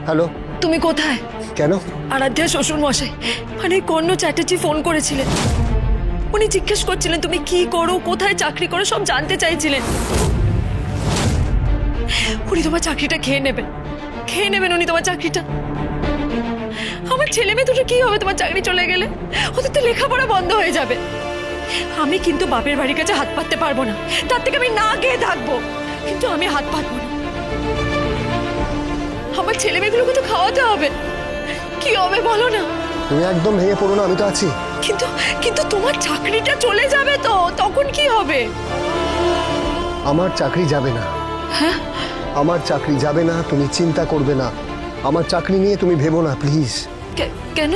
Hello, তুমি কোথায়? কেন? আরাধ্যা শ্বশুর মশাই মানে কর্ণ চ্যাটার্জি ফোন করেছিলেন। উনি জিজ্ঞেস করছিলেন তুমি কি করো, কোথায় চাকরি করো, সব জানতে চাইছিলেন। উনি তোমার চাকরিটা খেয়ে নেবেন উনি তোমার চাকরিটা। আমার ছেলে মেয়ে দুটো কি হবে তোমার চাকরি চলে গেলে? ওদের তো লেখাপড়া বন্ধ হয়ে যাবে। আমি কিন্তু বাপের বাড়ির কাছে হাত পাততে পারবো না, তার থেকে আমি না গিয়ে থাকবো, কিন্তু আমি হাত পাতবো না। আমার ছেলে মেয়েগুলোকে তো খাওয়াতে হবে, কি হবে বলো না? তুমি একদম ভেঙে পড়ো না, আমি তো আছি। কিন্তু কিন্তু তোমার চাকরিটা চলে যাবে তো, তখন কি হবে? আমার চাকরি যাবে না। হ্যাঁ, আমার চাকরি যাবে না, তুমি চিন্তা করবে না। আমার চাকরি নিয়ে তুমি ভেবো না প্লিজ। কেন?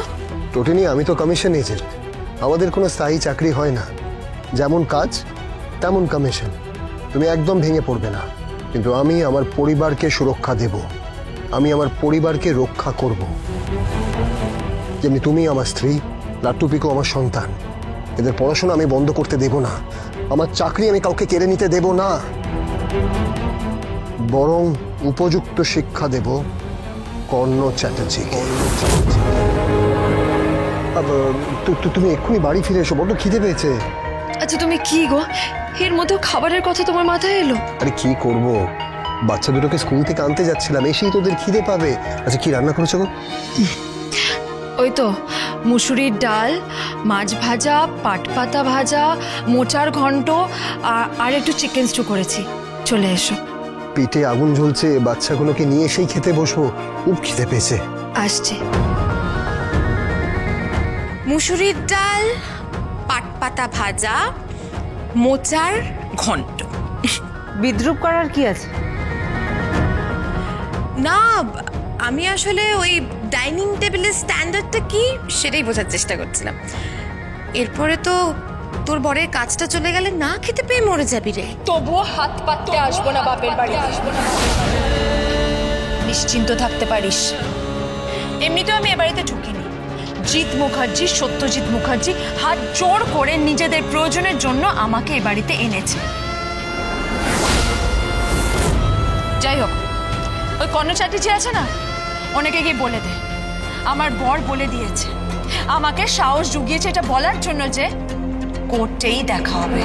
টোটেনি, আমি তো কমিশন এজেন্ট, আমাদের কোনো স্থায়ী চাকরি হয় না। যেমন কাজ তেমন কমিশন। তুমি একদম ভেঙে পড়বে না, কিন্তু আমি আমার পরিবারকে সুরক্ষা দেব, আমি আমার পরিবারকে রক্ষা করব। যেমনি তুমি আমার স্ত্রী, লাট্টু পিকো আমার সন্তান, এদের পড়াশোনা আমি বন্ধ করতে দেব না, আমার চাকরি আমি কাউকে কেড়ে নিতে দেব না, বরং উপযুক্ত শিক্ষা দেব কর্ণ চ্যাটার্জিকে। তুমি এক্ষুনি বাড়ি ফিরে এসো, বড্ড খিদে পেয়েছে। আচ্ছা তুমি কি গো, এর মধ্যে খাবারের কথা তোমার মাথায় এলো? আরে কি করব, বাচ্চা দুটোকে স্কুল থেকে আনতে যাচ্ছিলাম, এসেই তোদের খিদে পাবে। আচ্ছা কি রান্না করেছো গো? ওই তো মুসুরির ডাল, মাছ ভাজা, পাট পাতা ভাজা, মোচার ঘন্ট আর একটু চিকেন স্টু করেছি। চলে এসো। পেটে আগুন জ্বলছে, বাচ্চাগুলোকে নিয়ে এসেই খেতে বসবো, খুব খিদে পেয়েছে। আসছে। মুসুরির ডাল, পাট পাতা ভাজা, মোচার ঘন্ট। বিদ্রুপ করার কি আছে? না, আমি আসলে ওই ডাইনিং টেবিলের স্ট্যান্ডার্ডটা কি সেটাই বোঝার চেষ্টা করছিলাম। এরপরে তো তোর বরের কাজটা চলে গেলে না খেতে পেয়ে মরে যাবি রে। তবুও হাত পাততে আসবো না বাপের বাড়ি, নিশ্চিন্ত থাকতে পারিস। এমনিতেও আমি এ বাড়িতে ঢুকিনি। জিৎ মুখার্জি, সত্যজিৎ মুখার্জি হাত জোর করে নিজেদের প্রয়োজনের জন্য আমাকে এ বাড়িতে এনেছে। যাই হোক, ওই কর্ণ চ্যাটার্জি আছে না, অনেকে গিয়ে বলে দে আমার বর বলে দিয়েছে, আমাকে সাহস জুগিয়েছে এটা বলার জন্য যে কোর্টেই দেখা হবে,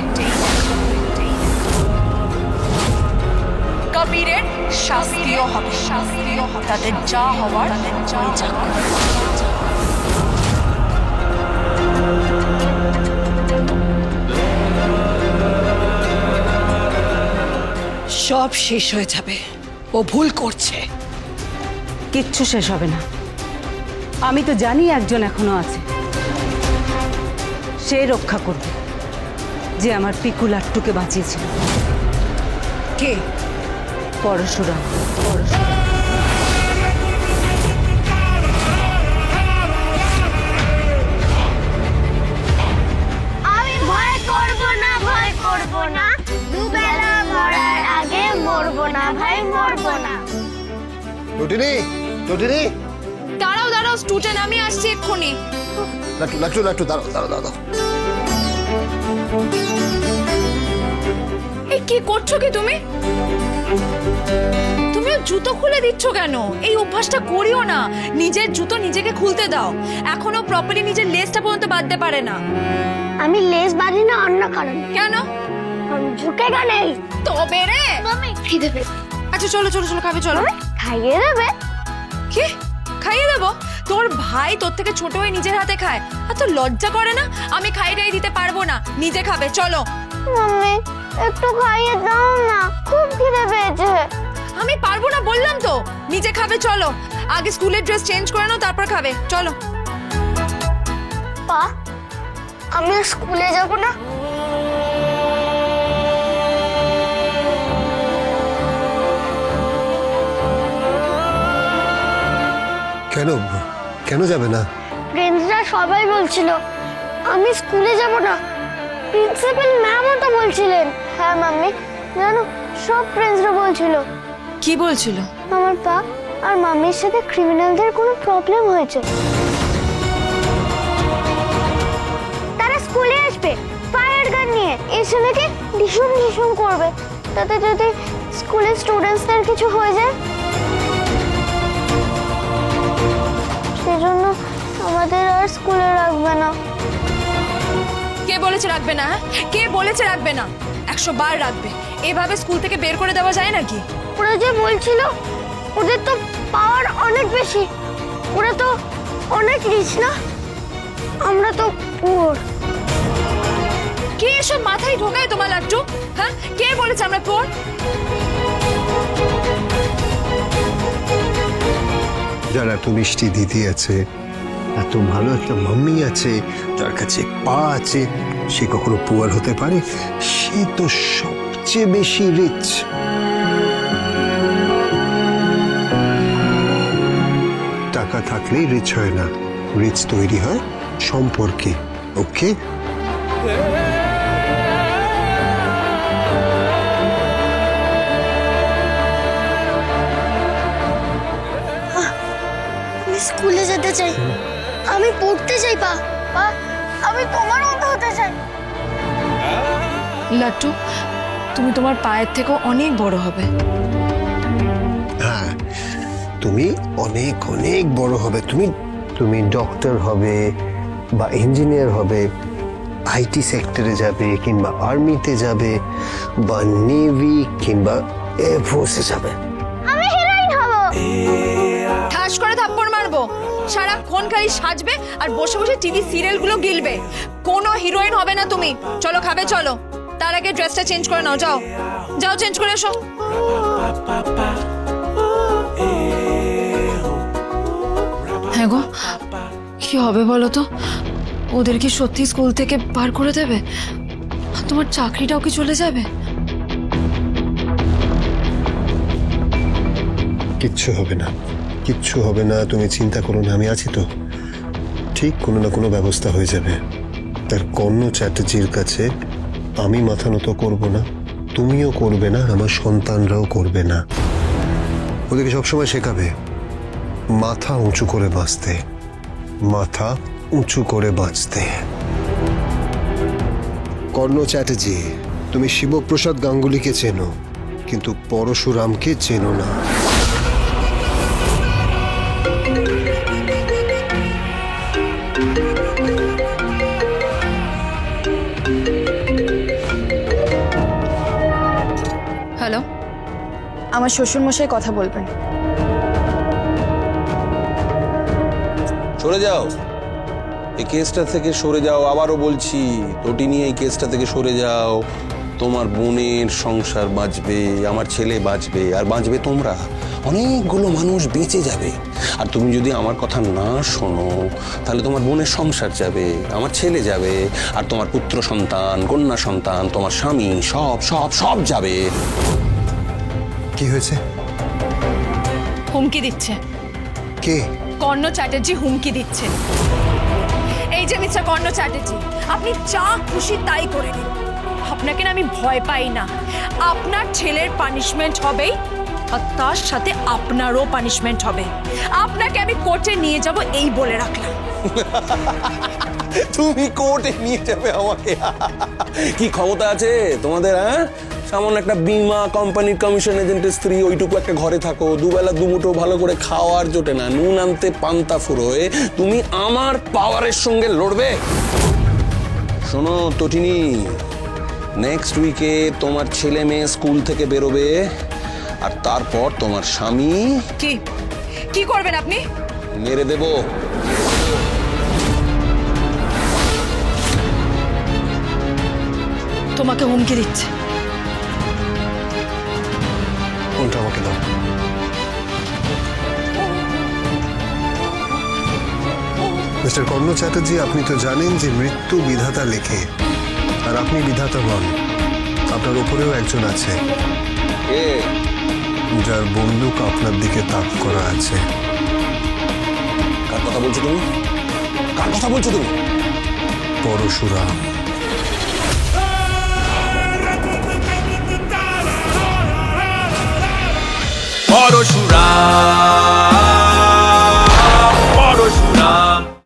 কবিরের শাস্তিও হবে, তাদের যা হওয়ার তাদের যা সব শেষ হয়ে যাবে। ও ভুল করছে। কিচ্ছু শেষ হবে না। আমি তো জানি একজন এখনো আছে, সে রক্ষা করবে, যে আমার পিকু লাট্টুকে বাঁচিয়েছিল। কে? পরশুরাম। আমি ভয় করব না, দুবেলা মরার আগে মরবো না ভাই, মরবো না। টোটেনি, টোটেনি, দাঁড়াও স্টুডেন্ট, আমি আসছি এক্ষুনি। লাট্টু লাট্টু লাট্টু, দাঁড়াও। এই কি করছো কি তুমি? তুমি জুতো খুলে দিচ্ছ কেন? এই অভ্যাসটা করিও না, নিজের জুতো নিজেকে খুলতে দাও। এখনো প্রপারলি নিজের লেসটা পর্যন্ত বাঁধতে পারে না। আমি লেস বাঁধি না অন্য কারণ। কেন? ঝুঁকে নেই তবে রে মামি, খিদে পেয়েছে। আচ্ছা চলো খাবে, চলো। খাইয়ে দেবে? কি খাইয়ে দেবো? তোর ভাই তোর থেকে ছোট হয়ে নিজের হাতে খায়, আর তোর লজ্জা করে না? আমি খাইয়ে দিতে পারবো না, নিজে খাবে, চলো। মাম্মি একটু খাইয়ে দাও না, খুব খিদে পেয়েছে। আমি পারবো না বললাম তো, নিজে খাবে, চলো। আগে স্কুলের ড্রেস চেঞ্জ করে নাও, তারপর খাবে, চলো। পা, আমি স্কুলে যাব না। কেন যাবে না? ফ্রেন্ডসরা সবাই বলছিল আমি স্কুলে যাব না, প্রিন্সিপাল ম্যামও তো বলছিলেন। হ্যাঁ মাম্মি, জানো সব ফ্রেন্ডসরা বলছিল। কি বলছিল? আমার পা আর মাম্মির সাথে ক্রিমিনালদের কোনো প্রবলেম হয়েছে, তারা স্কুলে আসবে ফায়ার গান নিয়ে, এসে নাকি ভীষণ করবে, তাতে যদি স্কুলের স্টুডেন্টসদের কিছু হয়ে যায়। আর স্কুলে রাখবে না। কে বলেছে রাখবে না? কে বলেছে রাখবে না? 100 বার রাখবে। এভাবে স্কুল থেকে বের করে দেওয়া যায় নাকি? ওরা যে বলছিল ওদের তো পাওয়ার অনেক বেশি, ওরা তো অনেক রিচ না, আমরা তো পুয়ার। কে এসব মাথায় ঢোকায় তোমার লাট্টু? হ্যাঁ, কে বলেছে আমরা পোর? যার এত মিষ্টি দিদি আছে, এত ভালো একটা মাম্মি আছে, যার কাছে পা আছে, সে কখনো পুয়ার হতে পারে? সে তো সবচেয়ে বেশি রিচ। টাকা থাকলেই রিচ হয় না, রিচ তৈরি হয় সম্পর্কে। ওকে, আমি স্কুলে যেতে চাই, আমি পড়তে চাই। পা পা, আমি তোমার মতো হতে চাই। লাট্টু, তুমি তোমার পায়ের থেকেও অনেক বড় হবে। হ্যাঁ, তুমি অনেক অনেক বড় হবে। তুমি ডক্টর হবে বা ইঞ্জিনিয়ার হবে, আইটি সেক্টরে যাবে, কিংবা আর্মিতে যাবে, বা নেভি কিংবা এয়ারফোর্সে যাবে। আমি হিরোইন হব। ঠাস করে থাপ্পড় মারবো। সারাক্ষণ খালি সাজবে আর বসে বসে টিভি সিরিয়াল গুলো গিলবে। কোনো হিরোইন হবে না তুমি। চলো খাবে, চলো। তার আগে ড্রেসটা চেঞ্জ করে নাও, যাও যাও, চেঞ্জ করে এসো। হ্যাঁ গো, কি হবে বলো তো? ওদের কি সত্যি স্কুল থেকে বার করে দেবে? তোমার চাকরিটাও কি চলে যাবে? কিচ্ছু হবে না, কিচ্ছু হবে না, তুমি চিন্তা করো না, আমি আছি তো। ঠিক কোনো না কোনো ব্যবস্থা হয়ে যাবে। তার কর্ণ চ্যাটার্জির কাছে আমি মাথা নত করব না, তুমিও করবে না, আমার সন্তানরাও করবে না। ওদেরকে সবসময় শেখাবে মাথা উঁচু করে বাঁচতে, মাথা উঁচু করে বাঁচতে। কর্ণ চ্যাটার্জি, তুমি শিবপ্রসাদ গাঙ্গুলিকে চেনো, কিন্তু পরশুরামকে চেনো না। হ্যালো, আমার শ্বশুরমশাই কথা বলবেন। সরে যাও, এই কেসটা থেকে সরে যাও। আবারও বলছি, তোটি নিয়ে এই কেসটা থেকে সরে যাও। তোমার বোনের সংসার বাঁচবে, আমার ছেলে বাঁচবে, আর বাঁচবে তোমরা। অনেকগুলো মানুষ বেঁচে যাবে। আর তুমি যদি আমার কথা না শোনো, তাহলে তোমার বোনের সংসার যাবে, আমার ছেলে যাবে, আর তোমার পুত্র সন্তান, কন্যা সন্তান, তোমার স্বামী, সব সব সব যাবে। কি হয়েছে? হুমকি দিচ্ছে। কে? কর্ণ চ্যাটার্জি হুমকি দিচ্ছে। এই যে মিস্টার কর্ণ চ্যাটার্জি, আপনি যা খুশি তাই করে দিন। আপনাকে না আমি ভয় পাই না। আপনার ছেলের পানিশমেন্ট হবেই, আর তার সাথে আপনারও পানিশমেন্ট হবে। আপনাকে আমি কোর্টে নিয়ে যাব, এই বলে রাখলাম। তুমি কোর্টে নিয়ে যাবে আমাকে? কি ক্ষমতা আছে তোমাদের? হ্যাঁ, সামান্য একটা বীমা কোম্পানির কমিশন এজেন্টের স্ত্রী, ওইটুকু একটা ঘরে থাকো, দুবেলা দুমুঠো ভালো করে খাওয়ার জোটে না, নুন আনতে পান্তা ফুরোয়, তুমি আমার পাওয়ারের সঙ্গে লড়বে? শোনো তটিনী, নেক্সট উইকে তোমার ছেলে মেয়ে স্কুল থেকে বেরোবে, আর তারপর তোমার স্বামী কি কি করবেন আপনি? মেরে দেবো। তোমাকে হুমকি দিচ্ছে। কোনটা আমাকে দাও। মিস্টার কর্ণ চ্যাটার্জি, আপনি তো জানেন যে মৃত্যু বিধাতা লেখে, আর আপনি বিধাতা নন। আপনার উপরেও একজন আছে, যার বন্দুক আপনার দিকে তাক করা আছে। কার কথা বলছো তুমি? কার কথা বলছো তুমি? পরশুরাম। পরশুরাম।